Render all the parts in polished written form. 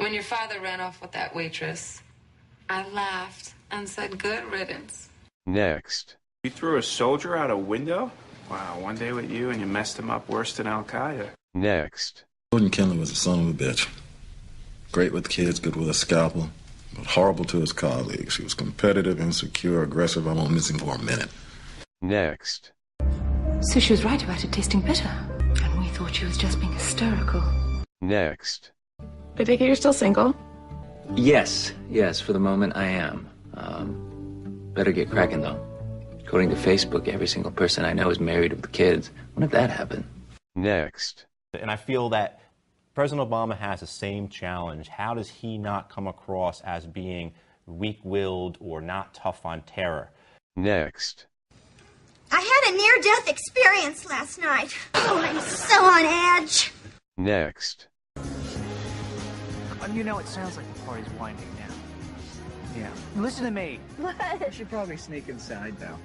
When your father ran off with that waitress, I laughed and said, good riddance. Next. You threw a soldier out a window? Wow, one day with you and you messed him up worse than Al-Qaeda. Next. Jordan Kinley was a son of a bitch. Great with kids, good with a scalpel, but horrible to his colleagues. He was competitive, insecure, aggressive. I won't miss him for a minute. Next. So she was right about it tasting bitter. And we thought she was just being hysterical. Next. I take it you're still single? Yes, for the moment I am. Better get cracking though. According to Facebook, every single person I know is married with kids. When did that happen? Next. And I feel that President Obama has the same challenge. How does he not come across as being weak-willed or not tough on terror? Next. I had a near-death experience last night. Oh, I'm so on edge. Next. You know, it sounds like the party's winding down. Yeah. Listen to me. What? We should probably sneak inside, though.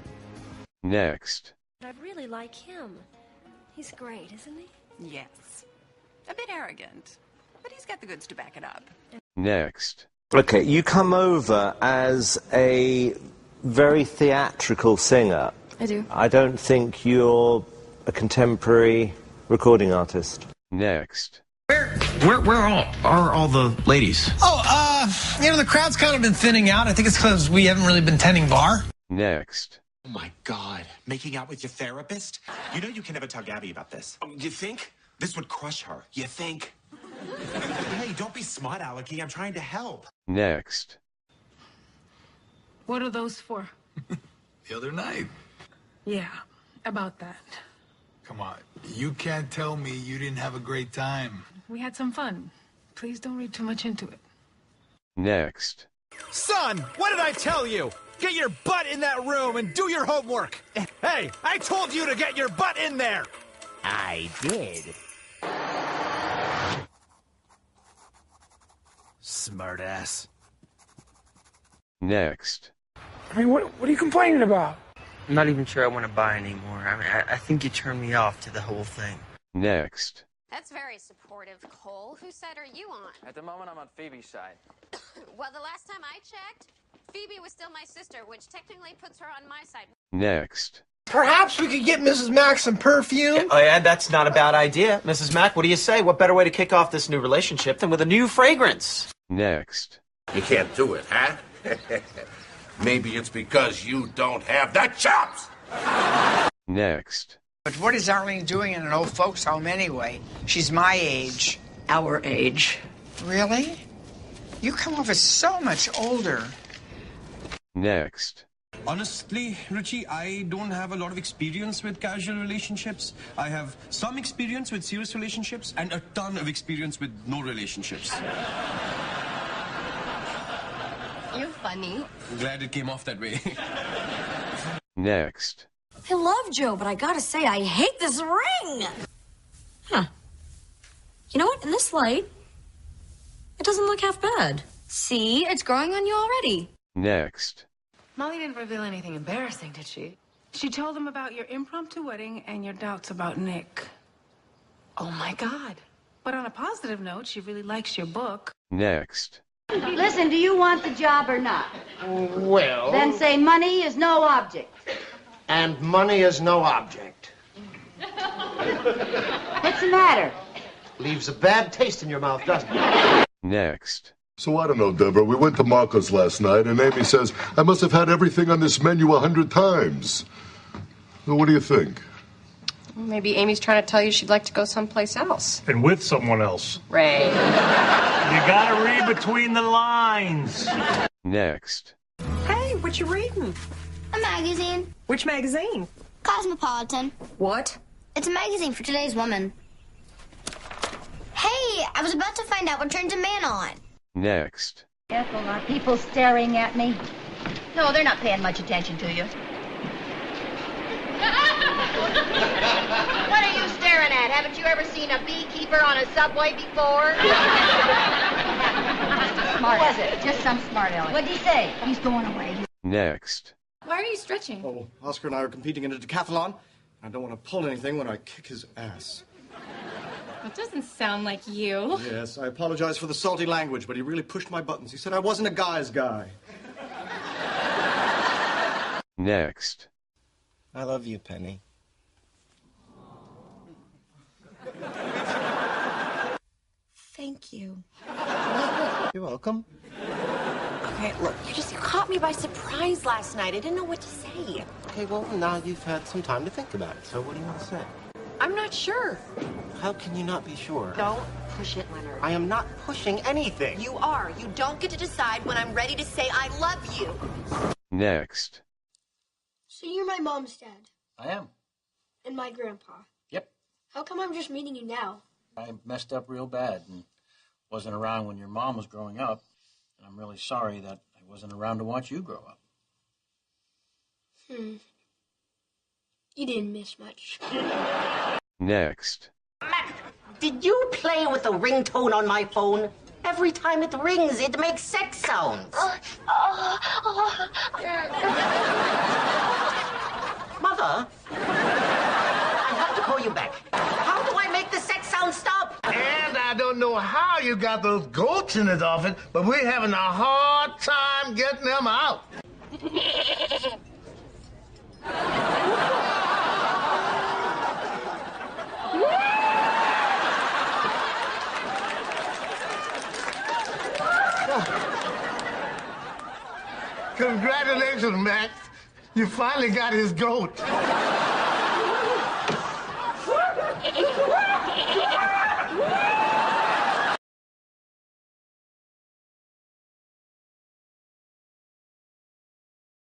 Next. I really like him. He's great, isn't he? Yes. A bit arrogant, but he's got the goods to back it up. Next. Okay, you come over as a very theatrical singer. I do. I don't think you're a contemporary recording artist. Next. Where are all the ladies? Oh, the crowd's kind of been thinning out. I think it's because we haven't really been tending bar. Next. Oh, my God. Making out with your therapist? You know you can never tell Gabby about this. You think? This would crush her. You think? Hey, don't be smart, Alecky. I'm trying to help. Next. What are those for? The other night. Yeah, about that. Come on. You can't tell me you didn't have a great time. We had some fun. Please don't read too much into it. Next. Son, what did I tell you? Get your butt in that room and do your homework. Hey, I told you to get your butt in there. I did. Smartass. Next. I mean, what are you complaining about? I'm not even sure I want to buy anymore. I mean, I think you turned me off to the whole thing. Next. That's very supportive, Cole. Whose side are you on? At the moment, I'm on Phoebe's side. Well, the last time I checked, Phoebe was still my sister, which technically puts her on my side. Next. Perhaps we could get Mrs. Mack some perfume? Oh, yeah, that's not a bad idea. Mrs. Mack, what do you say? What better way to kick off this new relationship than with a new fragrance? Next. You can't do it, huh? Maybe it's because you don't have the chops! Next. But what is Arlene doing in an old folks' home anyway? She's my age. Our age. Really? You come off as so much older. Next. Honestly, Richie, I don't have a lot of experience with casual relationships. I have some experience with serious relationships and a ton of experience with no relationships. You're funny. I'm glad it came off that way. Next. I love Joe, but I gotta say, I hate this ring. Huh. You know what? In this light, it doesn't look half bad. See? It's growing on you already. Next. Molly didn't reveal anything embarrassing, did she? She told him about your impromptu wedding and your doubts about Nick. Oh, my God. But on a positive note, she really likes your book. Next. Listen, do you want the job or not? Well... Then say money is no object. And money is no object. What's the matter? Leaves a bad taste in your mouth, doesn't it? Next. So I don't know, Deborah. We went to Marco's last night, and Amy says, I must have had everything on this menu 100 times. Well, what do you think? Maybe Amy's trying to tell you she'd like to go someplace else. And with someone else. Ray. You gotta read between the lines. Next. Hey, what you reading? A magazine. Which magazine? Cosmopolitan. What? It's a magazine for today's woman. Hey, I was about to find out what turns a man on. Next. Careful, are people staring at me? No, they're not paying much attention to you. What are you staring at? Haven't you ever seen a beekeeper on a subway before? Smart. Who was it? Just some smart aleck. What'd he say? He's going away. Next. Why are you stretching? Oh, Oscar and I are competing in a decathlon. I don't want to pull anything when I kick his ass. That doesn't sound like you. Yes, I apologize for the salty language, but he really pushed my buttons. He said I wasn't a guy's guy. Next. I love you, Penny. Thank you. You're welcome. Okay, look, you caught me by surprise last night. I didn't know what to say. Okay, well, now you've had some time to think about it, so what do you want to say? I'm not sure. How can you not be sure? Don't push it, Leonard. I am not pushing anything. You are. You don't get to decide when I'm ready to say I love you. Next. So you're my mom's dad? I am. And my grandpa? Yep. How come I'm just meeting you now? I messed up real bad and wasn't around when your mom was growing up. And I'm really sorry that I wasn't around to watch you grow up. You didn't miss much. Next. Mac, did you play with the ringtone on my phone? Every time it rings, it makes sex sounds. Mother, I have to call you back. How do I make the sex sound stop? And I don't know how you got those goats in his office, but we're having a hard time getting them out. Congratulations, Max. You finally got his goat.